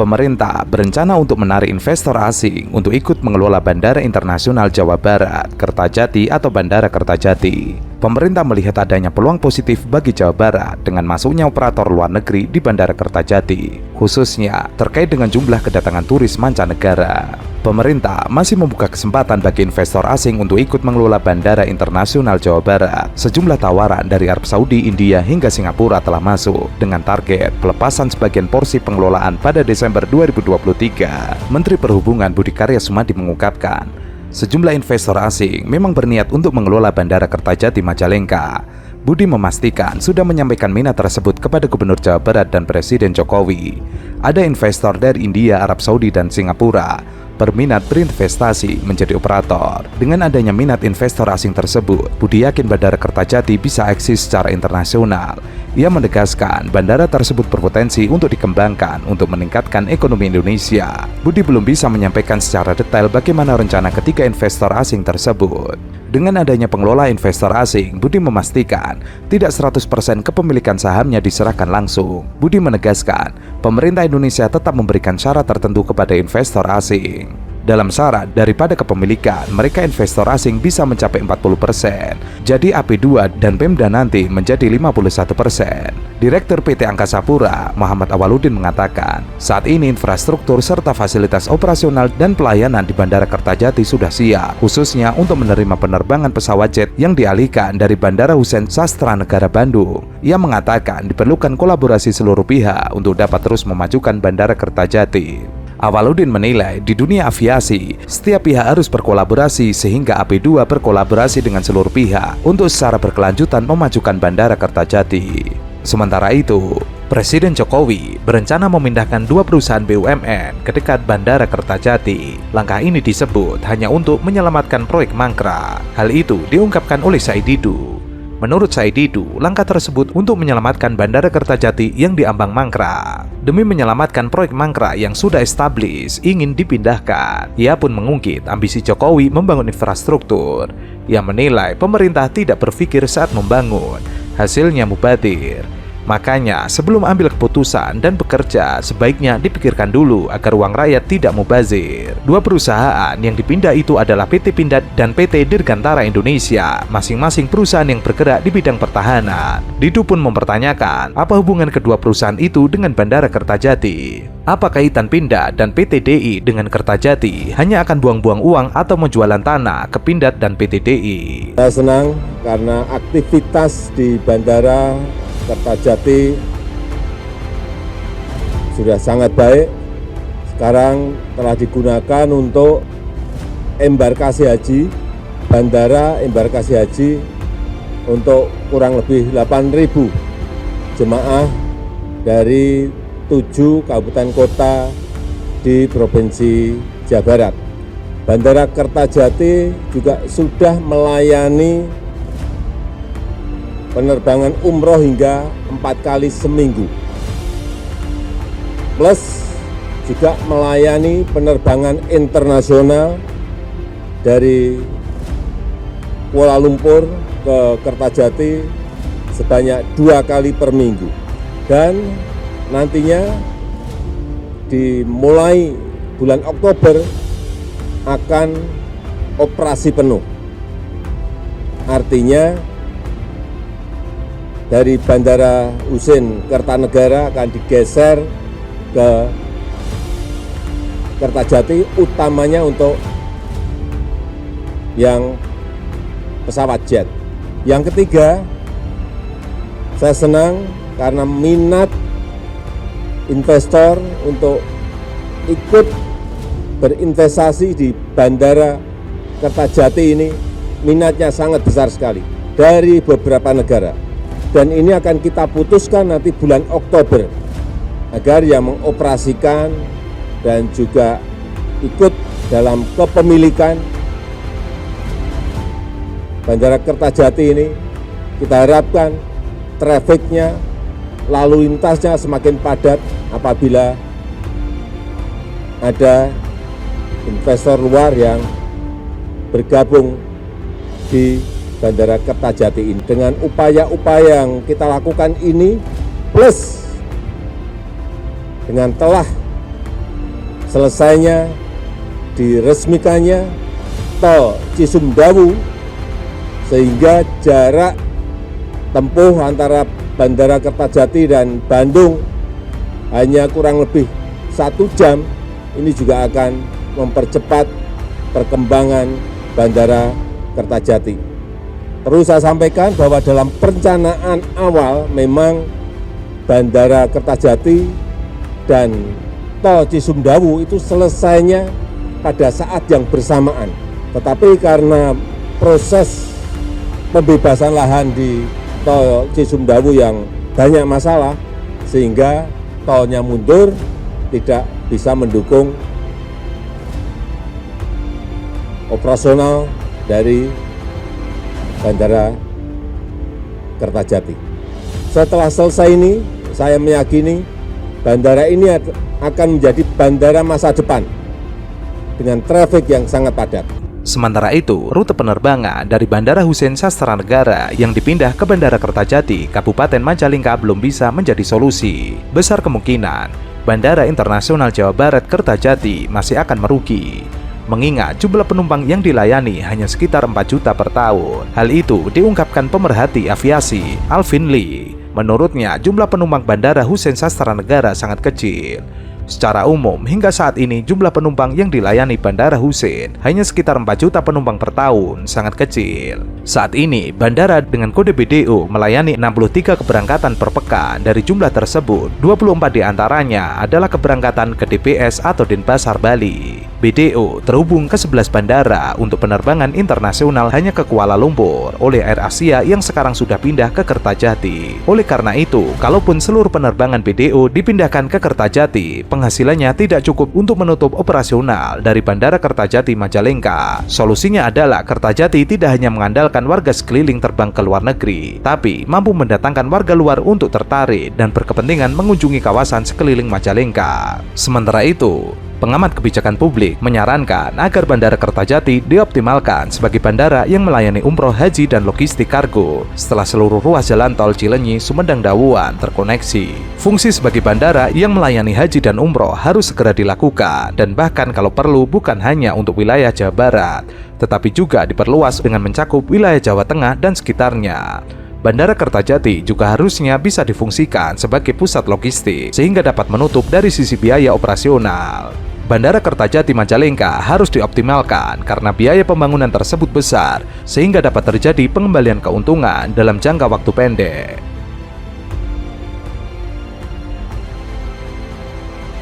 Pemerintah berencana untuk menarik investor asing untuk ikut mengelola Bandara Internasional Jawa Barat, Kertajati atau Bandara Kertajati. Pemerintah melihat adanya peluang positif bagi Jawa Barat dengan masuknya operator luar negeri di Bandara Kertajati, khususnya terkait dengan jumlah kedatangan turis mancanegara. Pemerintah masih membuka kesempatan bagi investor asing untuk ikut mengelola Bandara Internasional Jawa Barat. Sejumlah tawaran dari Arab Saudi, India, hingga Singapura telah masuk dengan target pelepasan sebagian porsi pengelolaan pada Desember 2023. Menteri Perhubungan Budi Karya Sumadi mengungkapkan, sejumlah investor asing memang berniat untuk mengelola Bandara Kertajati Majalengka. Budi memastikan sudah menyampaikan minat tersebut kepada Gubernur Jawa Barat dan Presiden Jokowi. Ada investor dari India, Arab Saudi, dan Singapura berminat berinvestasi menjadi operator. Dengan adanya minat investor asing tersebut, Budi yakin Bandara Kertajati bisa eksis secara internasional. Ia menegaskan bandara tersebut berpotensi untuk dikembangkan untuk meningkatkan ekonomi Indonesia. Budi belum bisa menyampaikan secara detail bagaimana rencana ketiga investor asing tersebut. Dengan adanya pengelola investor asing, Budi memastikan tidak 100% kepemilikan sahamnya diserahkan langsung. Budi menegaskan, pemerintah Indonesia tetap memberikan syarat tertentu kepada investor asing. Dalam syarat daripada kepemilikan, mereka investor asing bisa mencapai 40%. Jadi AP2 dan Pemda nanti menjadi 51%. Direktur PT Angkasa Pura, Muhammad Awaludin mengatakan, saat ini infrastruktur serta fasilitas operasional dan pelayanan di Bandara Kertajati sudah siap, khususnya untuk menerima penerbangan pesawat jet yang dialihkan dari Bandara Husein Sastranegara Bandung. Ia mengatakan diperlukan kolaborasi seluruh pihak untuk dapat terus memajukan Bandara Kertajati. Awaludin menilai di dunia aviasi, setiap pihak harus berkolaborasi sehingga AP2 berkolaborasi dengan seluruh pihak untuk secara berkelanjutan memajukan Bandara Kertajati. Sementara itu, Presiden Jokowi berencana memindahkan 2 perusahaan BUMN ke dekat Bandara Kertajati. Langkah ini disebut hanya untuk menyelamatkan proyek mangkrak. Hal itu diungkapkan oleh Said Didu. Menurut Said Didu, langkah tersebut untuk menyelamatkan Bandara Kertajati yang diambang mangkrak. Demi menyelamatkan proyek mangkrak yang sudah establis ingin dipindahkan. Ia pun mengungkit ambisi Jokowi membangun infrastruktur. Ia menilai pemerintah tidak berpikir saat membangun, hasilnya mubazir. Makanya sebelum ambil keputusan dan bekerja, sebaiknya dipikirkan dulu agar uang rakyat tidak mubazir. 2 perusahaan yang dipindah itu adalah PT Pindad dan PT Dirgantara Indonesia, masing-masing perusahaan yang bergerak di bidang pertahanan. Didu pun mempertanyakan, apa hubungan kedua perusahaan itu dengan Bandara Kertajati? Apa kaitan Pindad dan PT DI dengan Kertajati? Hanya akan buang-buang uang atau menjualan tanah ke Pindad dan PT DI? Saya senang karena aktivitas di Bandara Kertajati sudah sangat baik. Sekarang telah digunakan untuk embarkasi haji, bandara embarkasi haji untuk kurang lebih 8.000 jemaah dari 7 kabupaten kota di Provinsi Jawa Barat. Bandara Kertajati juga sudah melayani penerbangan umroh hingga 4 kali seminggu, plus juga melayani penerbangan internasional dari Kuala Lumpur ke Kertajati sebanyak 2 kali per minggu. Dan nantinya dimulai bulan Oktober akan operasi penuh. Artinya dari Bandara Husein Kertanegara akan digeser ke Kertajati, utamanya untuk yang pesawat jet. Yang ketiga, saya senang karena minat investor untuk ikut berinvestasi di Bandara Kertajati ini, minatnya sangat besar sekali dari beberapa negara. Dan ini akan kita putuskan nanti bulan Oktober agar yang mengoperasikan dan juga ikut dalam kepemilikan Bandara Kertajati ini, kita harapkan trafiknya, lalu lintasnya semakin padat apabila ada investor luar yang bergabung di Bandara Kertajati ini. Dengan upaya-upaya yang kita lakukan ini, plus dengan telah selesainya diresmikannya tol Cisumdawu, sehingga jarak tempuh antara Bandara Kertajati dan Bandung hanya kurang lebih 1 jam. Ini juga akan mempercepat perkembangan Bandara Kertajati. Perlu saya sampaikan bahwa dalam perencanaan awal memang Bandara Kertajati dan tol Cisumdawu itu selesainya pada saat yang bersamaan. Tetapi karena proses pembebasan lahan di tol Cisumdawu yang banyak masalah, sehingga tolnya mundur, tidak bisa mendukung operasional dari Bandara Kertajati. Setelah selesai ini, saya meyakini bandara ini akan menjadi bandara masa depan dengan trafik yang sangat padat. Sementara itu, rute penerbangan dari Bandara Husein Sastranegara yang dipindah ke Bandara Kertajati, Kabupaten Majalengka belum bisa menjadi solusi. Besar kemungkinan, Bandara Internasional Jawa Barat Kertajati masih akan merugi, mengingat jumlah penumpang yang dilayani hanya sekitar 4 juta per tahun. Hal itu diungkapkan pemerhati aviasi, Alvin Lee. Menurutnya, jumlah penumpang Bandara Husein Sastranegara sangat kecil. Secara umum, hingga saat ini jumlah penumpang yang dilayani Bandara Husein hanya sekitar 4 juta penumpang per tahun, sangat kecil. Saat ini, bandara dengan kode BDO melayani 63 keberangkatan per pekan. Dari jumlah tersebut, 24 diantaranya adalah keberangkatan ke DPS atau Denpasar, Bali. BDO terhubung ke 11 bandara untuk penerbangan internasional hanya ke Kuala Lumpur oleh AirAsia yang sekarang sudah pindah ke Kertajati. Oleh karena itu, kalaupun seluruh penerbangan BDO dipindahkan ke Kertajati, penghasilannya tidak cukup untuk menutup operasional dari Bandara Kertajati Majalengka. Solusinya adalah Kertajati tidak hanya mengandalkan warga sekeliling terbang ke luar negeri, tapi mampu mendatangkan warga luar untuk tertarik dan berkepentingan mengunjungi kawasan sekeliling Majalengka. Sementara itu, pengamat kebijakan publik menyarankan agar Bandara Kertajati dioptimalkan sebagai bandara yang melayani umroh, haji, dan logistik kargo setelah seluruh ruas jalan tol Cilenyi, Sumedang, Dawuan terkoneksi. Fungsi sebagai bandara yang melayani haji dan umroh harus segera dilakukan, dan bahkan kalau perlu bukan hanya untuk wilayah Jawa Barat, tetapi juga diperluas dengan mencakup wilayah Jawa Tengah dan sekitarnya. Bandara Kertajati juga harusnya bisa difungsikan sebagai pusat logistik sehingga dapat menutup dari sisi biaya operasional. Bandara Kertajati Majalengka harus dioptimalkan karena biaya pembangunan tersebut besar sehingga dapat terjadi pengembalian keuntungan dalam jangka waktu pendek.